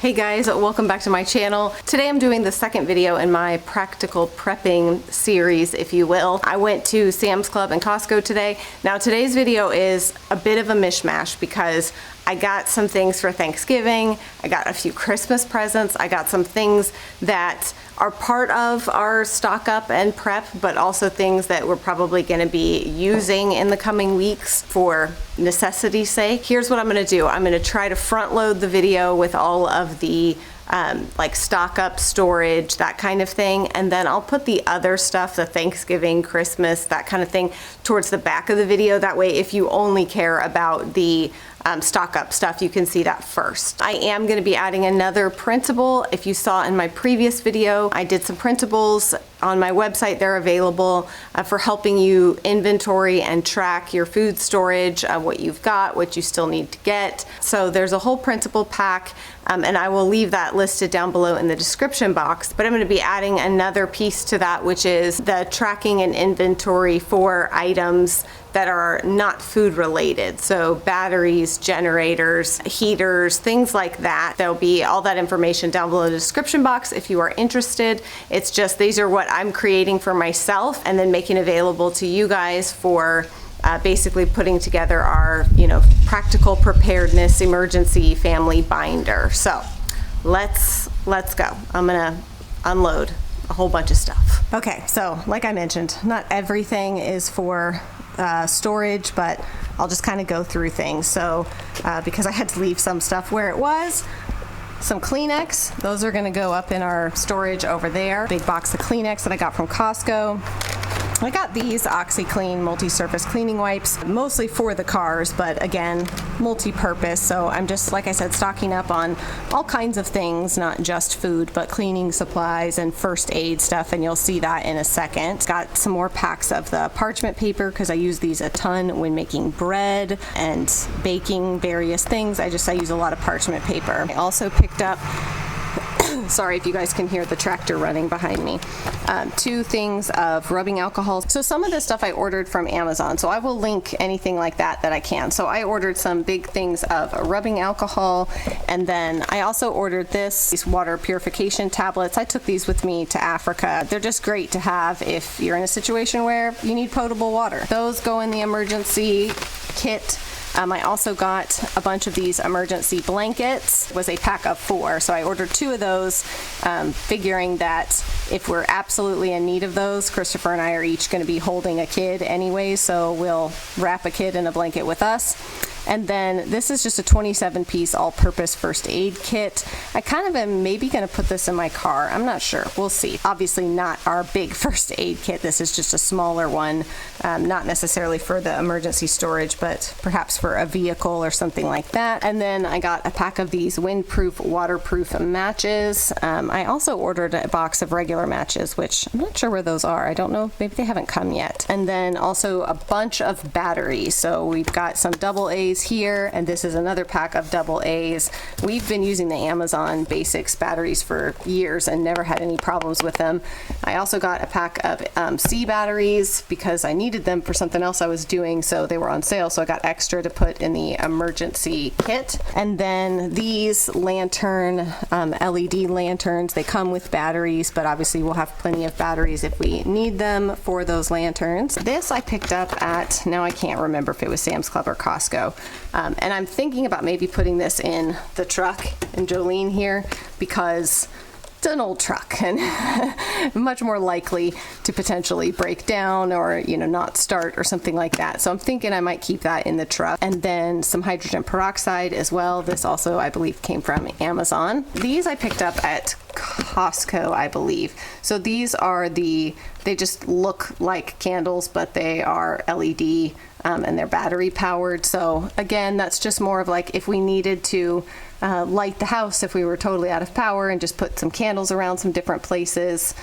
Hey guys, welcome back to my channel. Today I'm doing the second video in my practical prepping series, if you will. I went to Sam's Club and Costco today. Now today's video is a bit of a mishmash because I got some things for Thanksgiving, I got a few Christmas presents, I got some things that are part of our stock up and prep, but also things that we're probably gonna be using in the coming weeks for necessity's sake. Here's what I'm gonna do. I'm gonna try to front load the video with all of the like stock up, storage, that kind of thing, and then I'll put the other stuff, the Thanksgiving, Christmas, that kind of thing, towards the back of the video. That way, if you only care about the stock up stuff, you can see that first. I am going to be adding another printable. If you saw in my previous video, I did some printables on my website. They're available for helping you inventory and track your food storage, what you've got, what you still need to get. So there's a whole printable pack, and I will leave that listed down below in the description box. But I'm going to be adding another piece to that, which is the tracking and inventory for items that are not food related. So batteries, generators, heaters, things like that. There'll be all that information down below in the description box if you are interested. It's just, these are what I'm creating for myself and then making available to you guys for basically putting together our, practical preparedness emergency family binder. So let's go. I'm gonna unload a whole bunch of stuff. Okay, so like I mentioned, not everything is for storage, but I'll just kind of go through things. So because I had to leave some stuff where it was, some Kleenex, those are gonna go up in our storage over there. Big box of Kleenex that I got from Costco. I got these OxiClean multi-surface cleaning wipes, mostly for the cars, but again, multi-purpose. So I'm just, like I said, stocking up on all kinds of things, not just food, but cleaning supplies and first aid stuff, and you'll see that in a second. Got some more packs of the parchment paper because I use these a ton when making bread and baking various things. I use a lot of parchment paper. I also picked up sorry if you guys can hear the tractor running behind me. 2 things of rubbing alcohol. So some of this stuff I ordered from Amazon, so I will link anything like that I can. So I ordered some big things of rubbing alcohol, and then I also ordered these water purification tablets. I took these with me to Africa. They're just great to have if you're in a situation where you need potable water. Those go in the emergency kit. I also got a bunch of these emergency blankets. It was a pack of 4, so I ordered 2 of those, figuring that if we're absolutely in need of those, Christopher and I are each going to be holding a kid anyway, so we'll wrap a kid in a blanket with us. And then this is just a 27-piece all-purpose first aid kit. I kind of am maybe going to put this in my car. I'm not sure. We'll see. Obviously not our big first aid kit. This is just a smaller one, not necessarily for the emergency storage, but perhaps for a vehicle or something like that. And then I got a pack of these windproof, waterproof matches. I also ordered a box of regular matches, which I'm not sure where those are. I don't know. Maybe they haven't come yet. And then also a bunch of batteries. So we've got some AA here, and this is another pack of AA's. We've been using the Amazon Basics batteries for years and never had any problems with them. I also got a pack of C batteries because I needed them for something else I was doing, so they were on sale, so I got extra to put in the emergency kit. And then these lantern, LED lanterns, they come with batteries, but obviously we'll have plenty of batteries if we need them for those lanterns. This I picked up at, now I can't remember if it was Sam's Club or Costco. And I'm thinking about maybe putting this in the truck in Jolene here because it's an old truck and much more likely to potentially break down or, not start or something like that. So I'm thinking I might keep that in the truck. And then some hydrogen peroxide as well. This also, I believe, came from Amazon. These I picked up at Costco, I believe. So these are they just look like candles, but they are LED and they're battery powered. So again, that's just more of like if we needed to light the house, if we were totally out of power and just put some candles around some different places,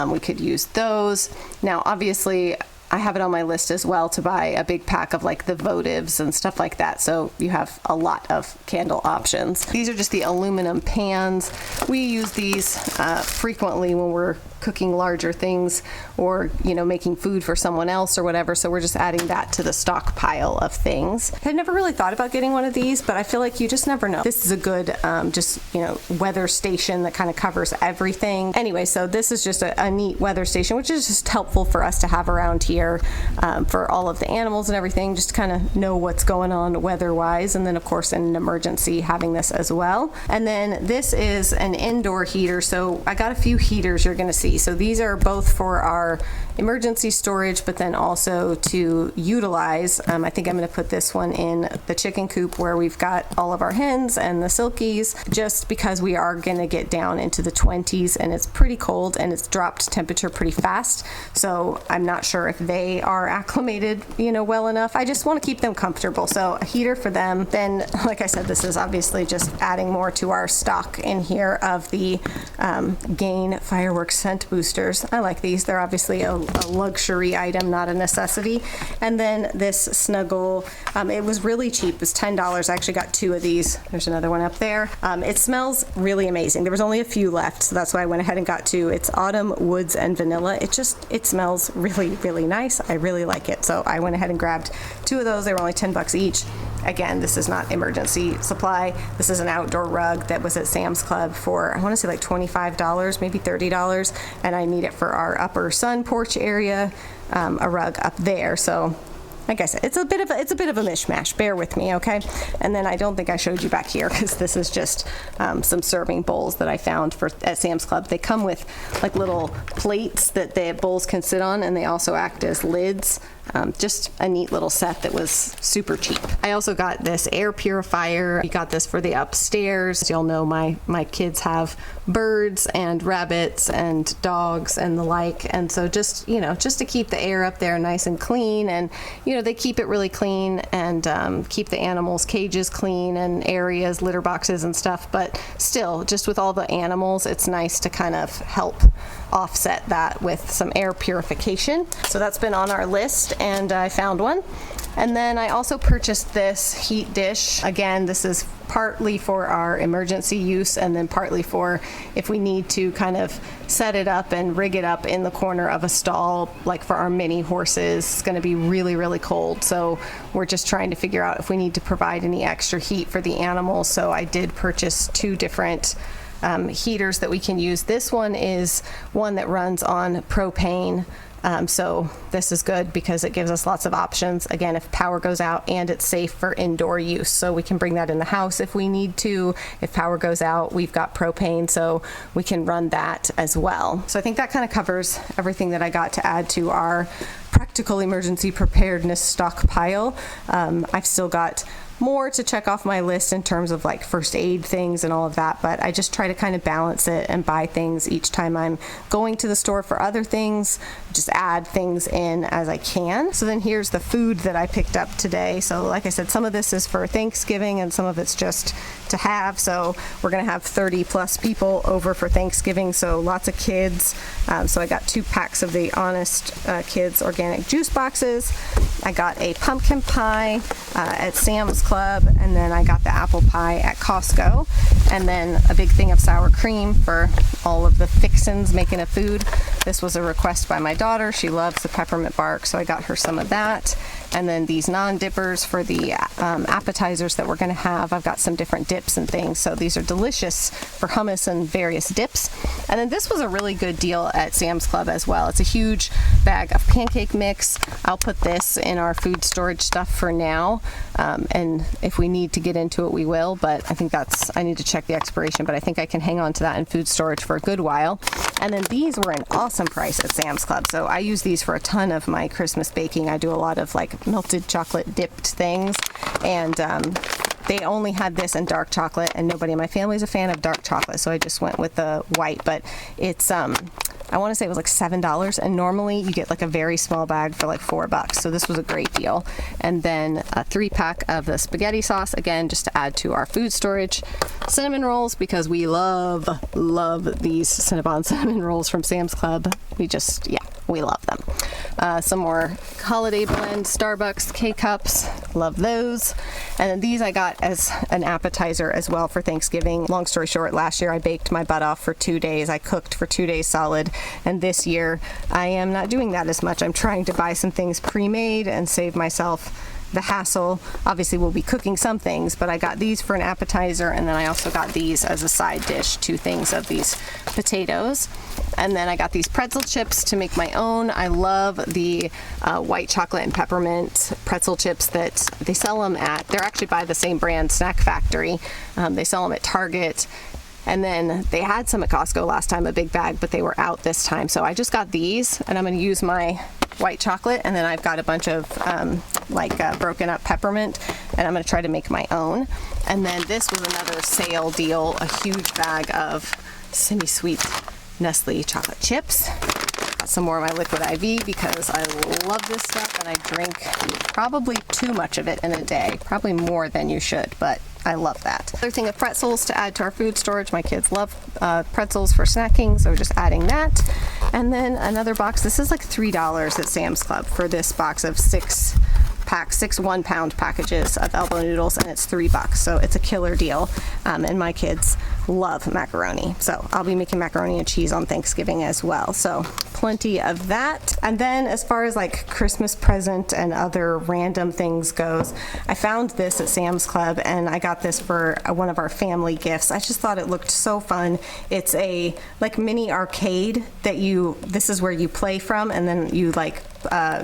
we could use those. Now, obviously, I have it on my list as well to buy a big pack of like the votives and stuff like that, so you have a lot of candle options. These are just the aluminum pans. We use these frequently when we're cooking larger things or, you know, making food for someone else or whatever. So we're just adding that to the stockpile of things. I never really thought about getting one of these, but I feel like you just never know. This is a good, just, you know, weather station that kind of covers everything. Anyway, so this is just a neat weather station, which is just helpful for us to have around here for all of the animals and everything, just to kind of know what's going on weather-wise. And then, of course, in an emergency, having this as well. And then this is an indoor heater. So I got a few heaters you're going to see. So these are both for our emergency storage, but then also to utilize. I think I'm going to put this one in the chicken coop where we've got all of our hens and the silkies, just because we are going to get down into the 20s and it's pretty cold and it's dropped temperature pretty fast. So I'm not sure if they are acclimated, you know, well enough. I just want to keep them comfortable. So a heater for them. Then, like I said, this is obviously just adding more to our stock in here of the Gain fireworks scent boosters. I like these. They're obviously a luxury item, not a necessity. And then this Snuggle, it was really cheap. It was $10. I actually got 2 of these. There's another one up there. It smells really amazing. There was only a few left, so that's why I went ahead and got 2. It's Autumn, Woods, and Vanilla. It smells really, really nice. I really like it. So I went ahead and grabbed 2 of those. They were only $10 each. Again, this is not emergency supply. This is an outdoor rug that was at Sam's Club for, I want to say like $25, maybe $30, and I need it for our upper sun porch area, a rug up there. So like I said, it's a bit of a mishmash. Bear with me, okay? And then I don't think I showed you back here because this is just some serving bowls that I found at Sam's Club. They come with like little plates that the bowls can sit on, and they also act as lids. Just a neat little set that was super cheap. I also got this air purifier. We got this for the upstairs. As y'all know, my kids have birds and rabbits and dogs and the like, and so just, you know, just to keep the air up there nice and clean, and you know, they keep it really clean and keep the animals' cages clean and areas, litter boxes and stuff, but still, just with all the animals, it's nice to kind of help offset that with some air purification. So that's been on our list, and I found one. And then I also purchased this heat dish. Again, this is partly for our emergency use, and then partly for if we need to kind of set it up and rig it up in the corner of a stall, like for our mini horses. It's going to be really, really cold, so we're just trying to figure out if we need to provide any extra heat for the animals. So I did purchase 2 different heaters that we can use. This one is one that runs on propane. So this is good because it gives us lots of options. Again, if power goes out, and it's safe for indoor use. So we can bring that in the house if we need to. If power goes out, we've got propane, so we can run that as well. So I think that kind of covers everything that I got to add to our practical emergency preparedness stockpile. I've still got more to check off my list in terms of like first aid things and all of that, but I just try to kind of balance it and buy things each time I'm going to the store for other things, just add things in as I can. So then here's the food that I picked up today. So like I said, some of this is for Thanksgiving and some of it's just to have. So we're gonna have 30 plus people over for Thanksgiving, so lots of kids. So I got 2 packs of the Honest Kids organic juice boxes. I got a pumpkin pie at Sam's Club, and then I got the apple pie at Costco, and then a big thing of sour cream for all of the fixins making of food. This was a request by my daughter. She loves the peppermint bark, so I got her some of that. And then these non-dippers for the appetizers that we're going to have. I've got some different dips and things, so these are delicious for hummus and various dips. And then this was a really good deal at Sam's Club as well. It's a huge bag of pancake mix. I'll put this in our food storage stuff for now, and if we need to get into it, we will, but I think I need to check the expiration, but I think I can hang on to that in food storage for a good while. And then these were an awesome price at Sam's Club, so I use these for a ton of my Christmas baking. I do a lot of like melted chocolate dipped things, and they only had this in dark chocolate, and nobody in my family is a fan of dark chocolate, so I just went with the white. But it's I want to say it was like $7, and normally you get like a very small bag for like $4, so this was a great deal. And then a 3-pack of the spaghetti sauce, again, just to add to our food storage. Cinnamon rolls, because we love these Cinnabon cinnamon rolls from Sam's Club. We love them. Some more holiday blend Starbucks K-Cups, Love those. And then these I got as an appetizer as well for Thanksgiving. Long story short, last year I baked my butt off for 2 days. I cooked for 2 days solid. And this year I am not doing that as much. I'm trying to buy some things pre-made and save myself the hassle. Obviously we'll be cooking some things, but I got these for an appetizer, and then I also got these as a side dish, 2 things of these potatoes. And then I got these pretzel chips to make my own. I love the white chocolate and peppermint pretzel chips that they sell them at, they're actually by the same brand, Snack Factory. They sell them at Target. And then they had some at Costco last time, a big bag, but they were out this time. So I just got these, and I'm gonna use my white chocolate, and then I've got a bunch of broken up peppermint, and I'm gonna try to make my own. And then this was another sale deal, a huge bag of semi-sweet Nestle chocolate chips. Got some more of my liquid IV because I love this stuff, and I drink probably too much of it in a day, probably more than you should, but I love that. Another thing of pretzels to add to our food storage. My kids love pretzels for snacking, so we're just adding that. And then another box. This is like $3 at Sam's Club for this box of 6 1-pound packages of elbow noodles, and it's $3, so it's a killer deal. And my kids love macaroni, so I'll be making macaroni and cheese on Thanksgiving as well, so plenty of that. And then as far as like Christmas present and other random things goes, I found this at Sam's Club, and I got this for one of our family gifts. I just thought it looked so fun. It's a like mini arcade that this is where you play from, and then you like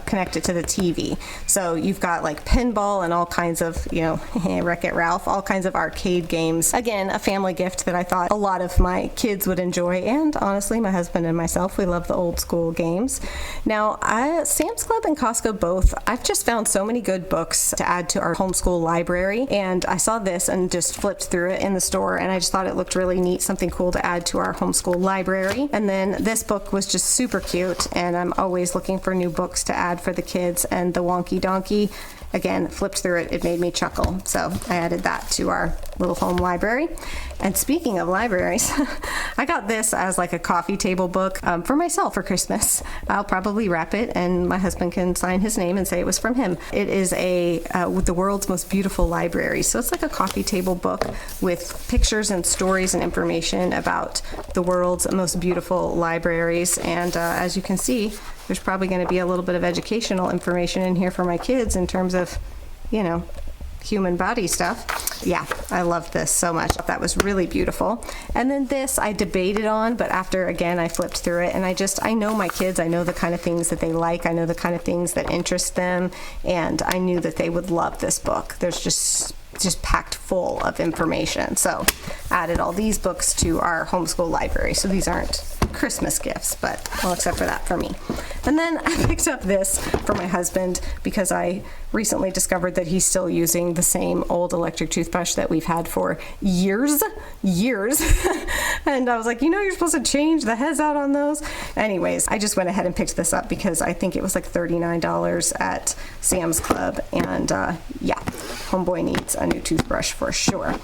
connect it to the TV. So you've got like pinball and all kinds of, Wreck-It Ralph, all kinds of arcade games. Again, a family gift that I thought a lot of my kids would enjoy, and honestly, my husband and myself, we love the old school games. Now, Sam's Club and Costco both, I've just found so many good books to add to our homeschool library, and I saw this and just flipped through it in the store, and I just thought it looked really neat, something cool to add to our homeschool library. And then this book was just super cute, and I'm always looking for new books to add for the kids, and the Wonky Donkey, again, flipped through it, it made me chuckle, so I added that to our little home library. And speaking of libraries, I got this as like a coffee table book for myself for Christmas. I'll probably wrap it, and my husband can sign his name and say it was from him. It is with the world's most beautiful library, so it's like a coffee table book with pictures and stories and information about the world's most beautiful libraries. And as you can see, there's probably going to be a little bit of educational information in here for my kids in terms of, human body stuff. Yeah, I love this so much. That was really beautiful. And then this I debated on, but after, again, I flipped through it, and I know my kids, I know the kind of things that they like, I know the kind of things that interest them, and I knew that they would love this book. There's just packed full of information. So added all these books to our homeschool library. So these aren't Christmas gifts, but well, except for that for me. And then I picked up this for my husband because I recently discovered that he's still using the same old electric toothbrush that we've had for years. And I was like, you're supposed to change the heads out on those. Anyways, I just went ahead and picked this up because I think it was like $39 at Sam's Club. And yeah, homeboy needs a new toothbrush for sure.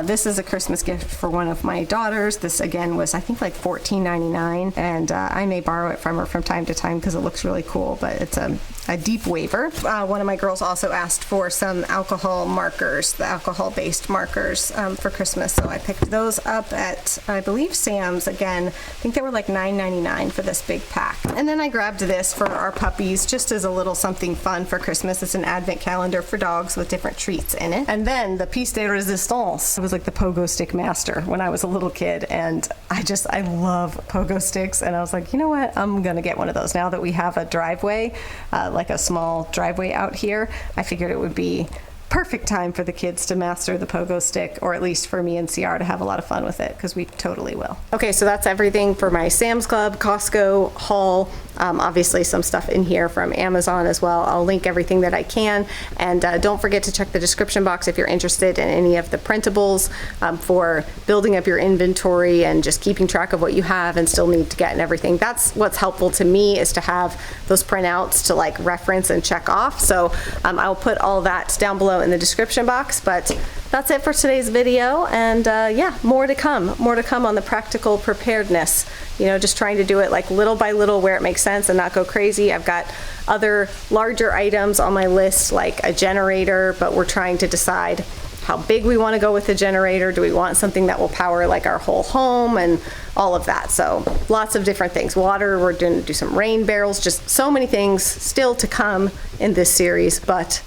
This is a Christmas gift for one of my daughters. This again was, I think, like $14.99, and I may borrow it from her from time to time because it looks really cool, but it's a deep waiver. One of my girls also asked for some alcohol markers, the alcohol-based markers for Christmas, so I picked those up at, I believe, Sam's. Again, I think they were like $9.99 for this big pack. And then I grabbed this for our puppies just as a little something fun for Christmas. It's an advent calendar for dogs with different treats in it. And then the piece de resistance. It was like the pogo stick master when I was a little kid, and I love pogo sticks, and I was like, you know what, I'm gonna get one of those now that we have a driveway, like a small driveway out here. I figured it would be perfect time for the kids to master the pogo stick, or at least for me and CR to have a lot of fun with it, because we totally will. Okay, so that's everything for my Sam's Club, Costco haul. Obviously some stuff in here from Amazon as well. I'll link everything that I can, and don't forget to check the description box if you're interested in any of the printables for building up your inventory and just keeping track of what you have and still need to get and everything. That's what's helpful to me, is to have those printouts to like reference and check off. So I'll put all that down below in the description box, but that's it for today's video, and yeah, more to come on the practical preparedness. You know, just trying to do it like little by little where it makes sense and not go crazy. I've got other larger items on my list, like a generator, but we're trying to decide how big we want to go with the generator. Do we want something that will power like our whole home and all of that? So lots of different things. Water, we're going to do some rain barrels, just so many things still to come in this series, but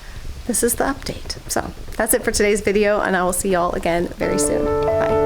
this is the update. So that's it for today's video, and I will see y'all again very soon. Bye.